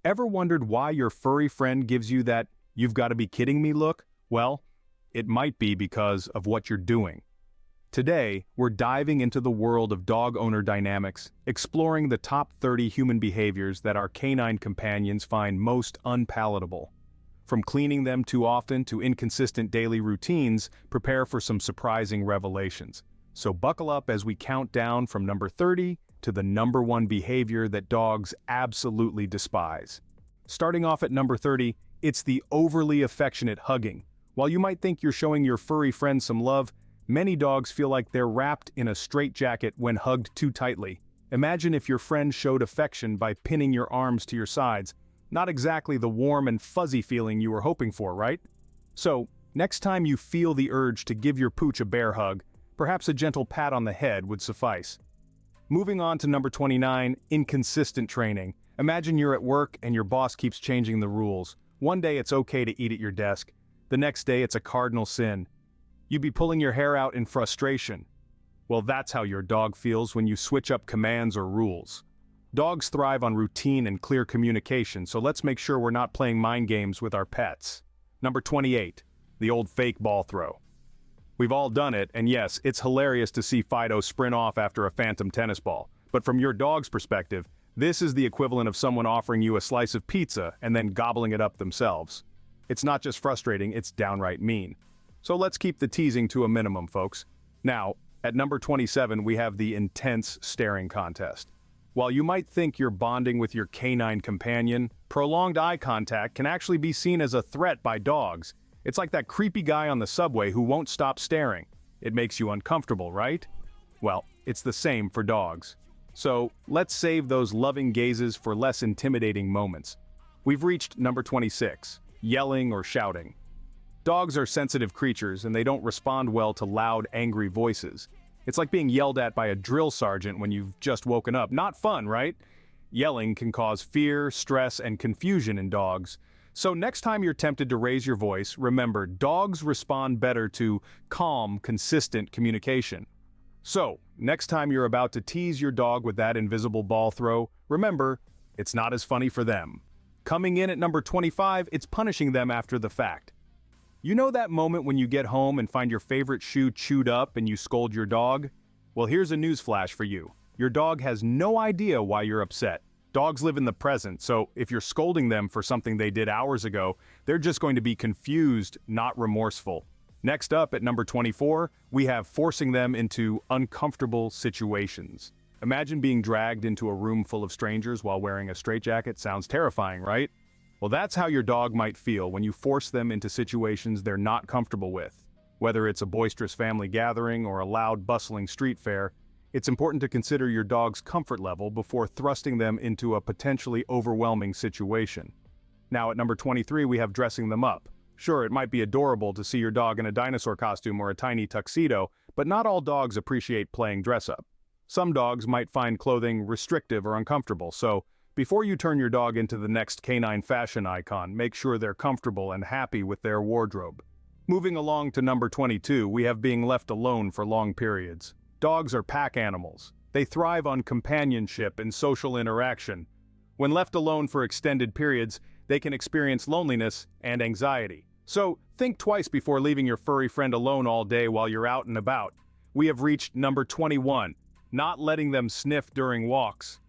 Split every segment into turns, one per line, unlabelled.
Ever wondered why your furry friend gives you that "you've got to be kidding me" look? Well, it might be because of what you're doing. Today, we're diving into the world of dog owner dynamics, exploring the top 30 human behaviors that our canine companions find most unpalatable. From cleaning them too often to inconsistent daily routines, prepare for some surprising revelations. So buckle up as we count down from number 30 to the number one behavior that dogs absolutely despise. Starting off at number 30, it's the overly affectionate hugging. While you might think you're showing your furry friend some love, many dogs feel like they're wrapped in a straitjacket when hugged too tightly. Imagine if your friend showed affection by pinning your arms to your sides. Not exactly the warm and fuzzy feeling you were hoping for, right? So, next time you feel the urge to give your pooch a bear hug, perhaps a gentle pat on the head would suffice. Moving on to number 29, inconsistent training. Imagine you're at work and your boss keeps changing the rules. One day it's okay to eat at your desk. The next day it's a cardinal sin. You'd be pulling your hair out in frustration. Well, that's how your dog feels when you switch up commands or rules. Dogs thrive on routine and clear communication, so let's make sure we're not playing mind games with our pets. Number 28, the old fake ball throw. We've all done it, and yes, it's hilarious to see Fido sprint off after a phantom tennis ball. But from your dog's perspective, this is the equivalent of someone offering you a slice of pizza and then gobbling it up themselves. It's not just frustrating, it's downright mean. So let's keep the teasing to a minimum, folks. Now, at number 27, we have the intense staring contest. While you might think you're bonding with your canine companion, prolonged eye contact can actually be seen as a threat by dogs. It's like that creepy guy on the subway who won't stop staring. It makes you uncomfortable, right? Well, it's the same for dogs. So, let's save those loving gazes for less intimidating moments. We've reached number 26, yelling or shouting. Dogs are sensitive creatures and they don't respond well to loud, angry voices. It's like being yelled at by a drill sergeant when you've just woken up. Not fun, right? Yelling can cause fear, stress, and confusion in dogs. So next time you're tempted to raise your voice, remember, dogs respond better to calm, consistent communication. So, next time you're about to tease your dog with that invisible ball throw, remember, it's not as funny for them. Coming in at number 25, it's punishing them after the fact. You know that moment when you get home and find your favorite shoe chewed up and you scold your dog? Well, here's a newsflash for you. Your dog has no idea why you're upset. Dogs live in the present, so if you're scolding them for something they did hours ago, they're just going to be confused, not remorseful. Next up at number 24, we have forcing them into uncomfortable situations. Imagine being dragged into a room full of strangers while wearing a straitjacket. Sounds terrifying, right? Well, that's how your dog might feel when you force them into situations they're not comfortable with. Whether it's a boisterous family gathering or a loud, bustling street fair, it's important to consider your dog's comfort level before thrusting them into a potentially overwhelming situation. Now at number 23 we have dressing them up. Sure, it might be adorable to see your dog in a dinosaur costume or a tiny tuxedo, but not all dogs appreciate playing dress-up. Some dogs might find clothing restrictive or uncomfortable, so before you turn your dog into the next canine fashion icon, make sure they're comfortable and happy with their wardrobe. Moving along to number 22, we have being left alone for long periods. Dogs are pack animals. They thrive on companionship and social interaction. When left alone for extended periods, they can experience loneliness and anxiety. So, think twice before leaving your furry friend alone all day while you're out and about. We have reached number 21, not letting them sniff during walks.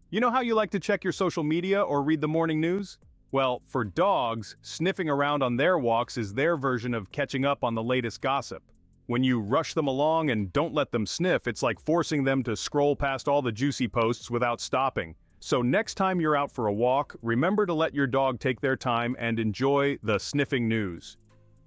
You know how you like to check your social media or read the morning news? Well, for dogs, sniffing around on their walks is their version of catching up on the latest gossip. When you rush them along and don't let them sniff, it's like forcing them to scroll past all the juicy posts without stopping. So next time you're out for a walk, remember to let your dog take their time and enjoy the sniffing news.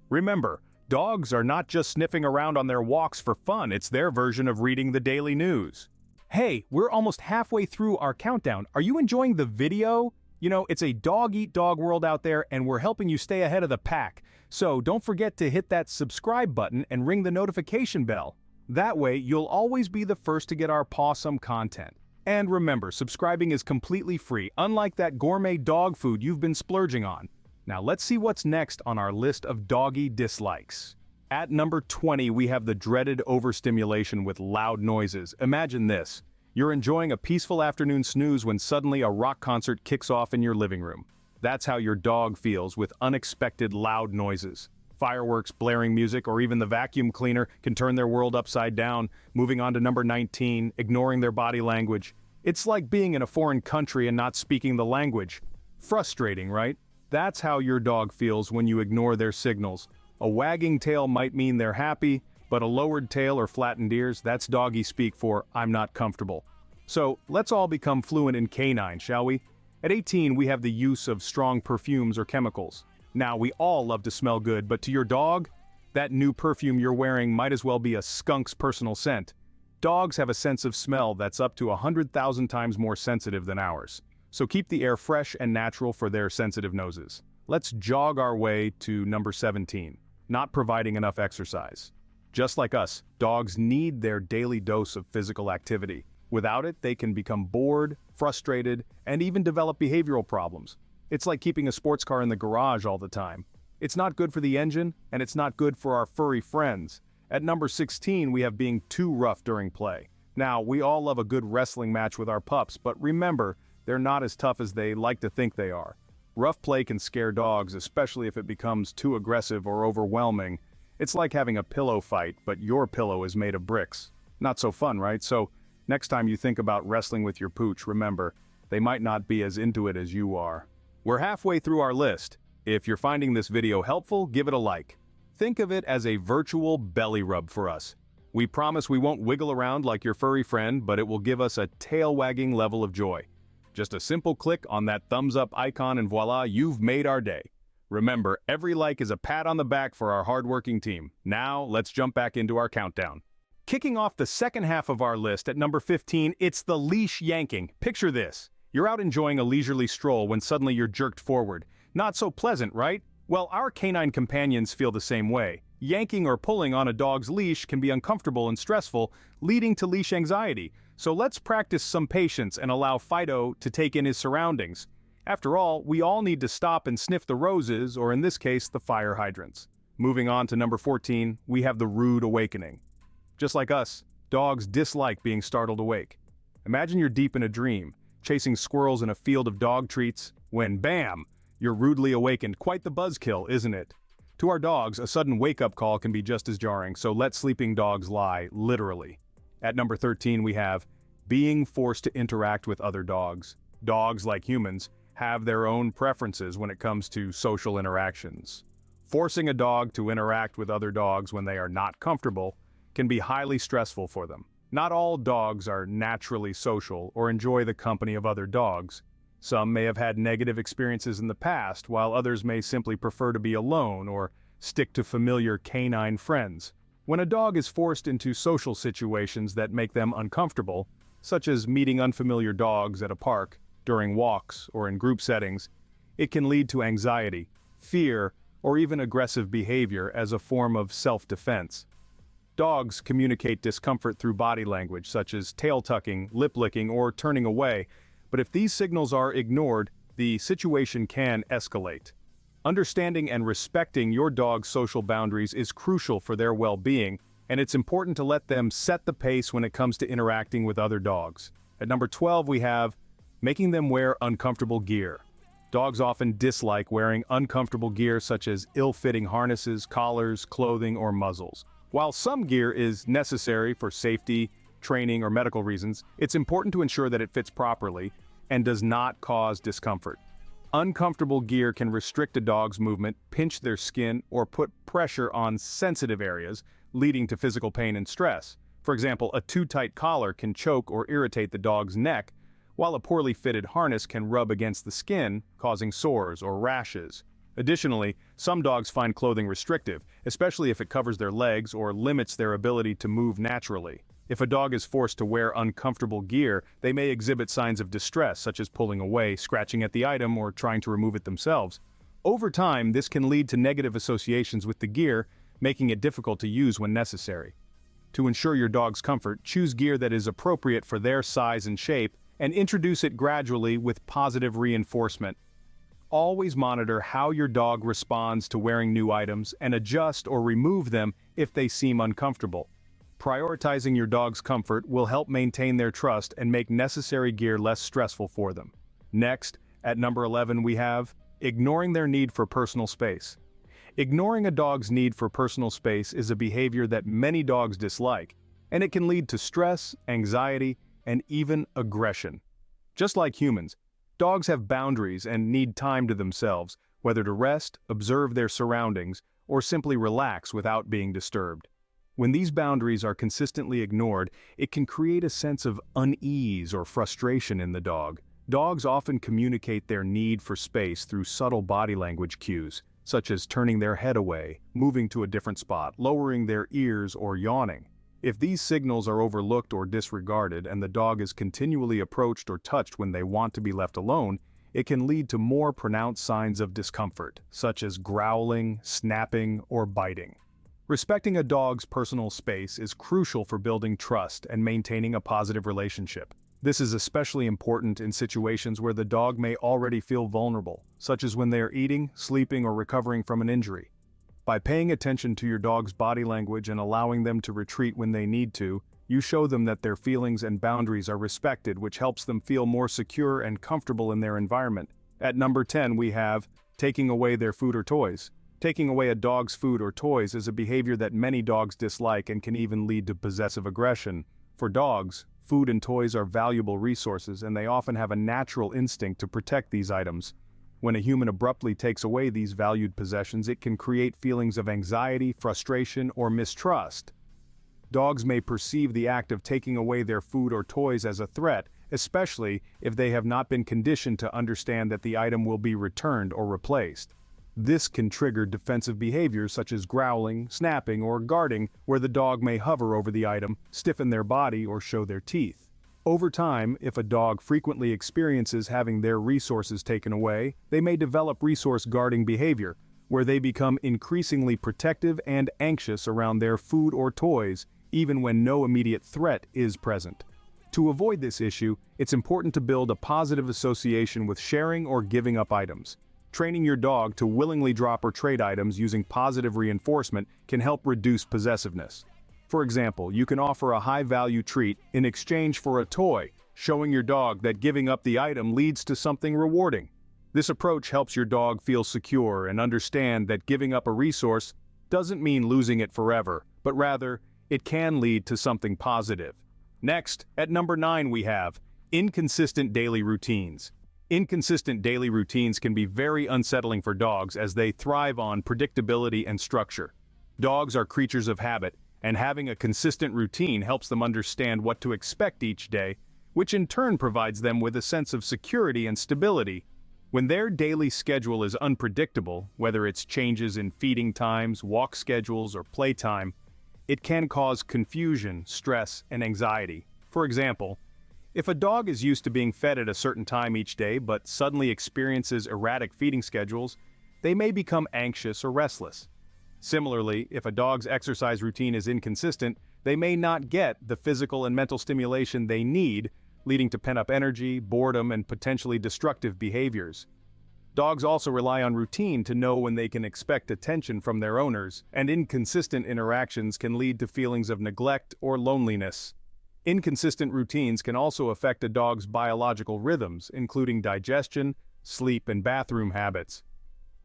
Remember, dogs are not just sniffing around on their walks for fun, it's their version of reading the daily news. Hey, we're almost halfway through our countdown. Are you enjoying the video? You know, it's a dog-eat-dog world out there and we're helping you stay ahead of the pack. So don't forget to hit that subscribe button and ring the notification bell. That way, you'll always be the first to get our pawsome content. And remember, subscribing is completely free, unlike that gourmet dog food you've been splurging on. Now let's see what's next on our list of doggy dislikes. At number 20, we have the dreaded overstimulation with loud noises. Imagine this. You're enjoying a peaceful afternoon snooze when suddenly a rock concert kicks off in your living room. That's how your dog feels with unexpected loud noises. Fireworks, blaring music, or even the vacuum cleaner can turn their world upside down. Moving on to number 19, ignoring their body language. It's like being in a foreign country and not speaking the language. Frustrating, right? That's how your dog feels when you ignore their signals. A wagging tail might mean they're happy, but a lowered tail or flattened ears, that's doggy speak for "I'm not comfortable." So, let's all become fluent in canine, shall we? At 18, we have the use of strong perfumes or chemicals. Now, we all love to smell good, but to your dog, that new perfume you're wearing might as well be a skunk's personal scent. Dogs have a sense of smell that's up to 100,000 times more sensitive than ours. So keep the air fresh and natural for their sensitive noses. Let's jog our way to number 17, not providing enough exercise. Just like us, dogs need their daily dose of physical activity. Without it, they can become bored, frustrated, and even develop behavioral problems. It's like keeping a sports car in the garage all the time. It's not good for the engine, and it's not good for our furry friends. At number 16, we have being too rough during play. Now, we all love a good wrestling match with our pups, but remember, they're not as tough as they like to think they are. Rough play can scare dogs, especially if it becomes too aggressive or overwhelming. It's like having a pillow fight, but your pillow is made of bricks. Not so fun, right? So, next time you think about wrestling with your pooch, remember, they might not be as into it as you are. We're halfway through our list. If you're finding this video helpful, give it a like. Think of it as a virtual belly rub for us. We promise we won't wiggle around like your furry friend, but it will give us a tail-wagging level of joy. Just a simple click on that thumbs up icon and voila, you've made our day. Remember, every like is a pat on the back for our hardworking team. Now, let's jump back into our countdown. Kicking off the second half of our list at number 15, it's the leash yanking. Picture this. You're out enjoying a leisurely stroll when suddenly you're jerked forward. Not so pleasant, right? Well, our canine companions feel the same way. Yanking or pulling on a dog's leash can be uncomfortable and stressful, leading to leash anxiety. So let's practice some patience and allow Fido to take in his surroundings. After all, we all need to stop and sniff the roses, or in this case, the fire hydrants. Moving on to number 14, we have the rude awakening. Just like us, dogs dislike being startled awake. Imagine you're deep in a dream, chasing squirrels in a field of dog treats, when bam, you're rudely awakened. Quite the buzzkill, isn't it? To our dogs, a sudden wake-up call can be just as jarring, so let sleeping dogs lie, literally. At number 13, we have being forced to interact with other dogs. Dogs, like humans, have their own preferences when it comes to social interactions. Forcing a dog to interact with other dogs when they are not comfortable can be highly stressful for them. Not all dogs are naturally social or enjoy the company of other dogs. Some may have had negative experiences in the past, while others may simply prefer to be alone or stick to familiar canine friends. When a dog is forced into social situations that make them uncomfortable, such as meeting unfamiliar dogs at a park, during walks, or in group settings, it can lead to anxiety, fear, or even aggressive behavior as a form of self-defense. Dogs communicate discomfort through body language, such as tail tucking, lip licking, or turning away, but if these signals are ignored, the situation can escalate. Understanding and respecting your dog's social boundaries is crucial for their well-being, and it's important to let them set the pace when it comes to interacting with other dogs. At number 12, we have making them wear uncomfortable gear. Dogs often dislike wearing uncomfortable gear such as ill-fitting harnesses, collars, clothing, or muzzles. While some gear is necessary for safety, training, or medical reasons, it's important to ensure that it fits properly and does not cause discomfort. Uncomfortable gear can restrict a dog's movement, pinch their skin, or put pressure on sensitive areas, leading to physical pain and stress. For example, a too tight collar can choke or irritate the dog's neck, while a poorly fitted harness can rub against the skin, causing sores or rashes. Additionally, some dogs find clothing restrictive, especially if it covers their legs or limits their ability to move naturally. If a dog is forced to wear uncomfortable gear, they may exhibit signs of distress, such as pulling away, scratching at the item, or trying to remove it themselves. Over time, this can lead to negative associations with the gear, making it difficult to use when necessary. To ensure your dog's comfort, choose gear that is appropriate for their size and shape, and introduce it gradually with positive reinforcement. Always monitor how your dog responds to wearing new items and adjust or remove them if they seem uncomfortable. Prioritizing your dog's comfort will help maintain their trust and make necessary gear less stressful for them. Next, at number 11 we have ignoring their need for personal space. Ignoring a dog's need for personal space is a behavior that many dogs dislike, and it can lead to stress, anxiety, and even aggression. Just like humans, dogs have boundaries and need time to themselves, whether to rest, observe their surroundings, or simply relax without being disturbed. When these boundaries are consistently ignored, it can create a sense of unease or frustration in the dog. Dogs often communicate their need for space through subtle body language cues, such as turning their head away, moving to a different spot, lowering their ears, or yawning. If these signals are overlooked or disregarded and the dog is continually approached or touched when they want to be left alone, it can lead to more pronounced signs of discomfort, such as growling, snapping, or biting. Respecting a dog's personal space is crucial for building trust and maintaining a positive relationship. This is especially important in situations where the dog may already feel vulnerable, such as when they are eating, sleeping, or recovering from an injury. By paying attention to your dog's body language and allowing them to retreat when they need to, you show them that their feelings and boundaries are respected, which helps them feel more secure and comfortable in their environment. At number 10 we have taking away their food or toys. Taking away a dog's food or toys is a behavior that many dogs dislike and can even lead to possessive aggression. For dogs, food and toys are valuable resources, and they often have a natural instinct to protect these items. When a human abruptly takes away these valued possessions, it can create feelings of anxiety, frustration, or mistrust. Dogs may perceive the act of taking away their food or toys as a threat, especially if they have not been conditioned to understand that the item will be returned or replaced. This can trigger defensive behaviors such as growling, snapping, or guarding, where the dog may hover over the item, stiffen their body, or show their teeth. Over time, if a dog frequently experiences having their resources taken away, they may develop resource guarding behavior, where they become increasingly protective and anxious around their food or toys, even when no immediate threat is present. To avoid this issue, it's important to build a positive association with sharing or giving up items. Training your dog to willingly drop or trade items using positive reinforcement can help reduce possessiveness. For example, you can offer a high-value treat in exchange for a toy, showing your dog that giving up the item leads to something rewarding. This approach helps your dog feel secure and understand that giving up a resource doesn't mean losing it forever, but rather, it can lead to something positive. Next, at number 9 we have inconsistent daily routines. Inconsistent daily routines can be very unsettling for dogs as they thrive on predictability and structure. Dogs are creatures of habit, and having a consistent routine helps them understand what to expect each day, which in turn provides them with a sense of security and stability. When their daily schedule is unpredictable, whether it's changes in feeding times, walk schedules, or playtime, it can cause confusion, stress, and anxiety. For example, if a dog is used to being fed at a certain time each day but suddenly experiences erratic feeding schedules, they may become anxious or restless. Similarly, if a dog's exercise routine is inconsistent, they may not get the physical and mental stimulation they need, leading to pent-up energy, boredom, and potentially destructive behaviors. Dogs also rely on routine to know when they can expect attention from their owners, and inconsistent interactions can lead to feelings of neglect or loneliness. Inconsistent routines can also affect a dog's biological rhythms, including digestion, sleep, and bathroom habits.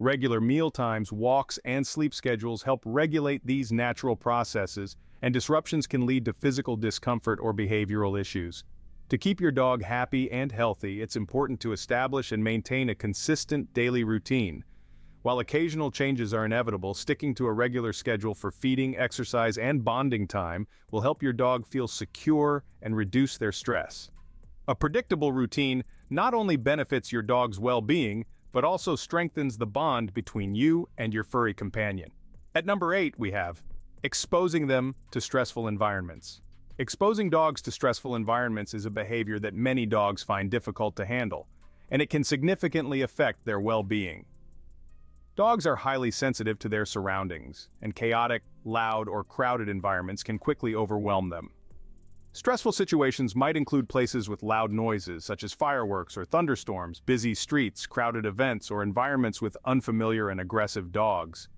Regular mealtimes, walks, and sleep schedules help regulate these natural processes, and disruptions can lead to physical discomfort or behavioral issues. To keep your dog happy and healthy, it's important to establish and maintain a consistent daily routine. While occasional changes are inevitable, sticking to a regular schedule for feeding, exercise, and bonding time will help your dog feel secure and reduce their stress. A predictable routine not only benefits your dog's well-being, but also strengthens the bond between you and your furry companion. At number 8 we have exposing them to stressful environments. Exposing dogs to stressful environments is a behavior that many dogs find difficult to handle, and it can significantly affect their well-being. Dogs are highly sensitive to their surroundings, and chaotic, loud, or crowded environments can quickly overwhelm them. Stressful situations might include places with loud noises such as fireworks or thunderstorms, busy streets, crowded events, or environments with unfamiliar and aggressive dogs.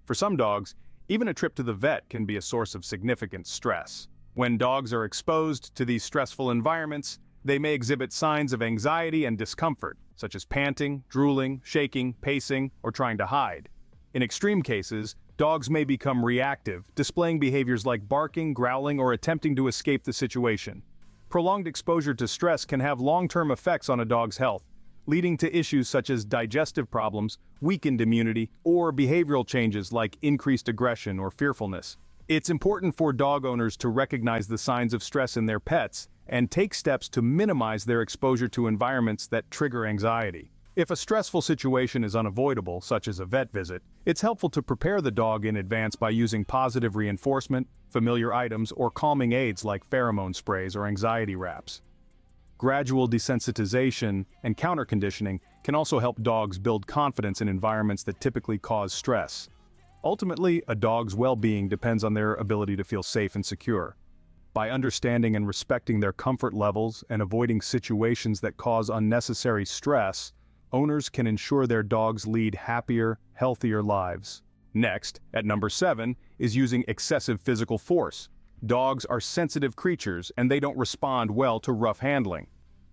For some dogs, Even a trip to the vet can be a source of significant stress. When dogs are exposed to these stressful environments, they may exhibit signs of anxiety and discomfort, such as panting, drooling, shaking, pacing, or trying to hide. In extreme cases, dogs may become reactive, displaying behaviors like barking, growling, or attempting to escape the situation. Prolonged exposure to stress can have long-term effects on a dog's health, leading to issues such as digestive problems, weakened immunity, or behavioral changes like increased aggression or fearfulness. It's important for dog owners to recognize the signs of stress in their pets and take steps to minimize their exposure to environments that trigger anxiety. If a stressful situation is unavoidable, such as a vet visit, it's helpful to prepare the dog in advance by using positive reinforcement, familiar items, or calming aids like pheromone sprays or anxiety wraps. Gradual desensitization and counterconditioning can also help dogs build confidence in environments that typically cause stress. Ultimately, a dog's well-being depends on their ability to feel safe and secure. By understanding and respecting their comfort levels and avoiding situations that cause unnecessary stress, owners can ensure their dogs lead happier, healthier lives. Next, at number 7, is using excessive physical force. Dogs are sensitive creatures and they don't respond well to rough handling.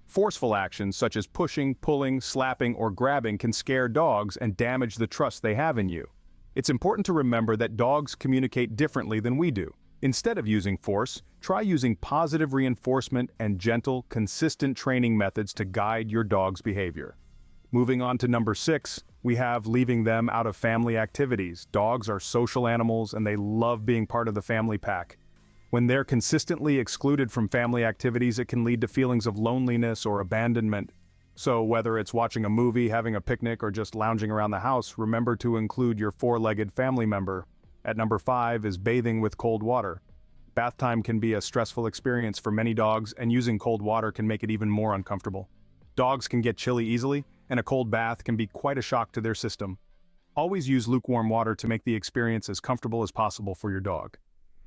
Forceful actions such as pushing, pulling, slapping, or grabbing can scare dogs and damage the trust they have in you. It's important to remember that dogs communicate differently than we do. Instead of using force, try using positive reinforcement and gentle, consistent training methods to guide your dog's behavior. Moving on to number 6, we have leaving them out of family activities. Dogs are social animals and they love being part of the family pack. When they're consistently excluded from family activities, it can lead to feelings of loneliness or abandonment. So whether it's watching a movie, having a picnic, or just lounging around the house, remember to include your four-legged family member. At number 5 is bathing with cold water. Bath time can be a stressful experience for many dogs, and using cold water can make it even more uncomfortable. Dogs can get chilly easily, and a cold bath can be quite a shock to their system. Always use lukewarm water to make the experience as comfortable as possible for your dog.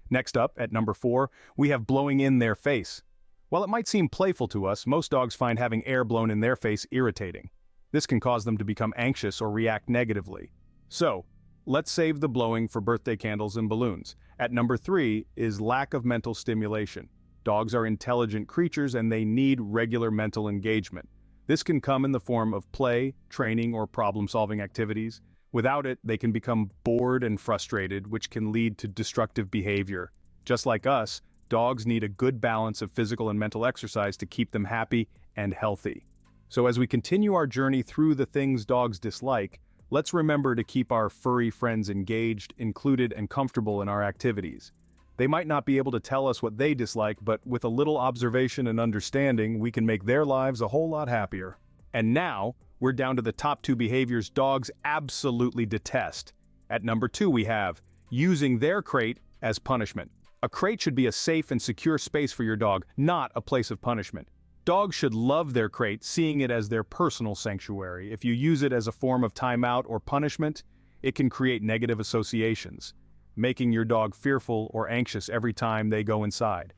Next up, at number 4, we have blowing in their face. While it might seem playful to us, most dogs find having air blown in their face irritating. This can cause them to become anxious or react negatively. So, let's save the blowing for birthday candles and balloons. At number 3 is lack of mental stimulation. Dogs are intelligent creatures and they need regular mental engagement. This can come in the form of play, training, or problem-solving activities. Without it, they can become bored and frustrated, which can lead to destructive behavior. Just like us, dogs need a good balance of physical and mental exercise to keep them happy and healthy. So as we continue our journey through the things dogs dislike, let's remember to keep our furry friends engaged, included, and comfortable in our activities. They might not be able to tell us what they dislike, but with a little observation and understanding, we can make their lives a whole lot happier. And now, we're down to the top 2 behaviors dogs absolutely detest. At number 2 we have using their crate as punishment. A crate should be a safe and secure space for your dog, not a place of punishment. Dogs should love their crate, seeing it as their personal sanctuary. If you use it as a form of timeout or punishment, it can create negative associations, making your dog fearful or anxious every time they go inside.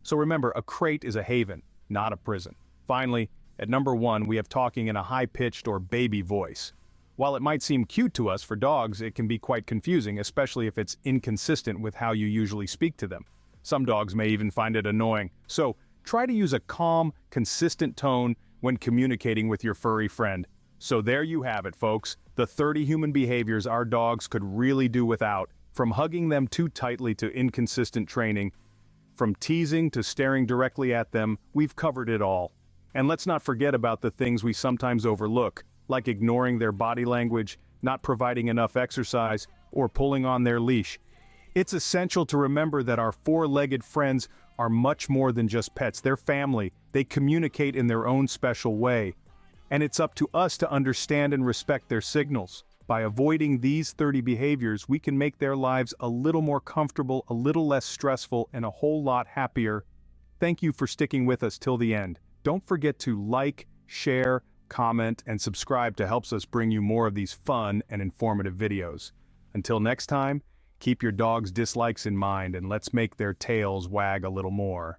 So remember, a crate is a haven, not a prison. Finally, at number 1, we have talking in a high-pitched or baby voice. While it might seem cute to us, for dogs it can be quite confusing, especially if it's inconsistent with how you usually speak to them. Some dogs may even find it annoying. So, try to use a calm, consistent tone when communicating with your furry friend. So there you have it, folks, the 30 human behaviors our dogs could really do without, from hugging them too tightly to inconsistent training. From teasing to staring directly at them, we've covered it all. And let's not forget about the things we sometimes overlook, like ignoring their body language, not providing enough exercise, or pulling on their leash. It's essential to remember that our four-legged friends are much more than just pets. They're family. They communicate in their own special way. And it's up to us to understand and respect their signals. By avoiding these 30 behaviors, we can make their lives a little more comfortable, a little less stressful, and a whole lot happier. Thank you for sticking with us till the end. Don't forget to like, share, comment, and subscribe to help us bring you more of these fun and informative videos. Until next time, keep your dog's dislikes in mind and let's make their tails wag a little more.